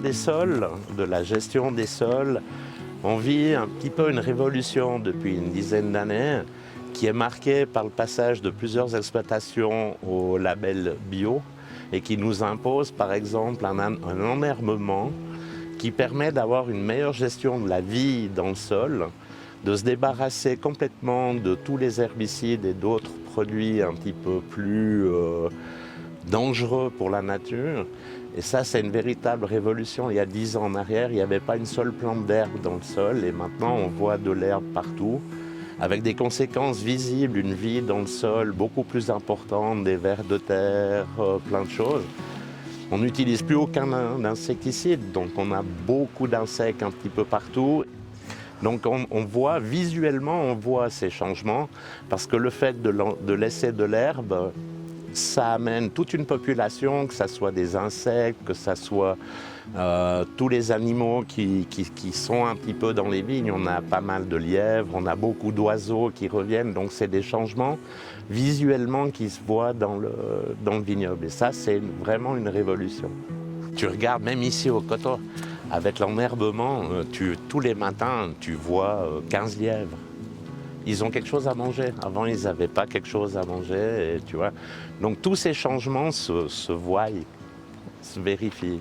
des sols, de la gestion des sols, on vit un petit peu une révolution depuis une dizaine d'années qui est marquée par le passage de plusieurs exploitations au label bio et qui nous impose par exemple un enherbement qui permet d'avoir une meilleure gestion de la vie dans le sol, de se débarrasser complètement de tous les herbicides et d'autres produits un petit peu plus dangereux pour la nature. Et ça, c'est une véritable révolution. Il y a 10 ans en arrière, il n'y avait pas une seule plante d'herbe dans le sol et maintenant on voit de l'herbe partout, avec des conséquences visibles, une vie dans le sol beaucoup plus importante, des vers de terre, plein de choses. On n'utilise plus aucun insecticide, donc on a beaucoup d'insectes un petit peu partout. Donc on voit, visuellement, on voit ces changements, parce que le fait de laisser de l'herbe, ça amène toute une population, que ce soit des insectes, que ce soit tous les animaux qui sont un petit peu dans les vignes. On a pas mal de lièvres, on a beaucoup d'oiseaux qui reviennent, donc c'est des changements visuellement qui se voient dans le vignoble. Et ça, c'est vraiment une révolution. Tu regardes même ici au coteau, avec l'enherbement, tous les matins, tu vois 15 lièvres. Ils ont quelque chose à manger. Avant, ils n'avaient pas quelque chose à manger, et, tu vois. Donc tous ces changements se voient, se vérifient.